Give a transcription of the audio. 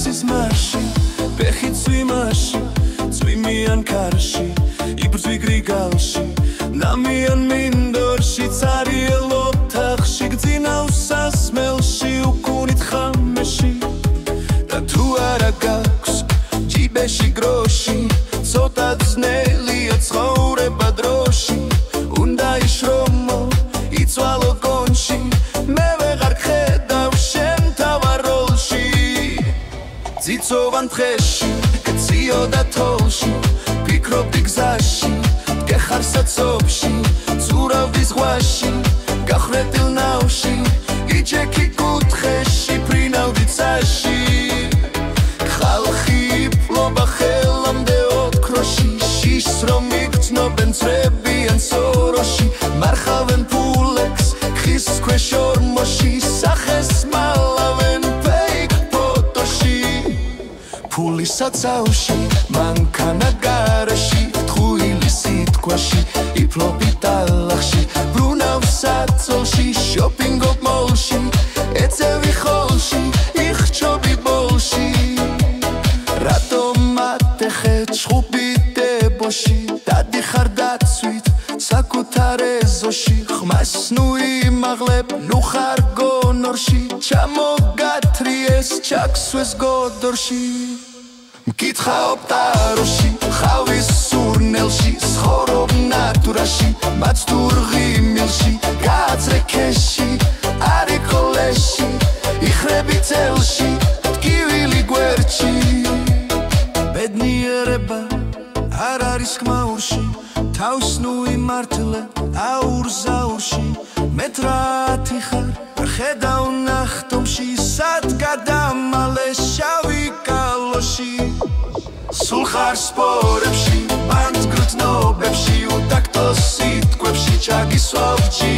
სის მარში ფეხი წვიმაში წვიმიან კარში იბრძვი გრიგალში ნამიან მინდორში წარიელ ოთახში გძინავს სასმელში უკუნით ხამეში და თუ არა გაქვს ჯიბეში გროში ცოტა ძნელია ცხოვრება დროში უნდა იშრომო იცვალო გონში მე ვეღარ ხედავ შენ თავარ როლში ძიცოვან დღეში გციოდა თოლში ფიქრობდი გზაში გეხარ საცობში ცურავდი ზღვაში გახრეტილ ნავში იჩექი კუთხეში ფრინავდი წაში ხალხი იფლობა ხელამდე ოთქროში შიშს რომ იგრძნობენ წრებიან სოროში მარხავენ ფულექს ხის ქვეშ ორმოში სახეს მალავენ ფეიქ ფოტოში ფული საცავში მანქანა გარეში თხუილი სიტყვაში იფლობი ტალახში ბრუნავ საწოლში შოპინგობ მოლში ეწევი ხოლში იხჩობი ბოლში რატომ ატეხე ჩხუბიდებოში დადიხარ დაცვით საკუთარ ეზოში ხმას ნუ იმაღლებ ნუ ხარ გონორში ჩამოგათრიეს ჩაქსვეს გოდორში მკითხაობ ტაროში ხავის სურნელში ცხოვრობ ნატურაში მათ თუ რღიმილში გააცრე ქეში არი კოლეში იხრები წელში ტკივილი გვერდში ბედნიერება არ არის ხმაურში თავს ნუ იმართლე აურზაურში მეტრათი ხარ ხედავ ნახტომში სად გადამალე შავი კალოში სულ ხარ სპორებში მანდ გრძნობებში უტაქტო სიტყვებში ჩაგისვავ ჯი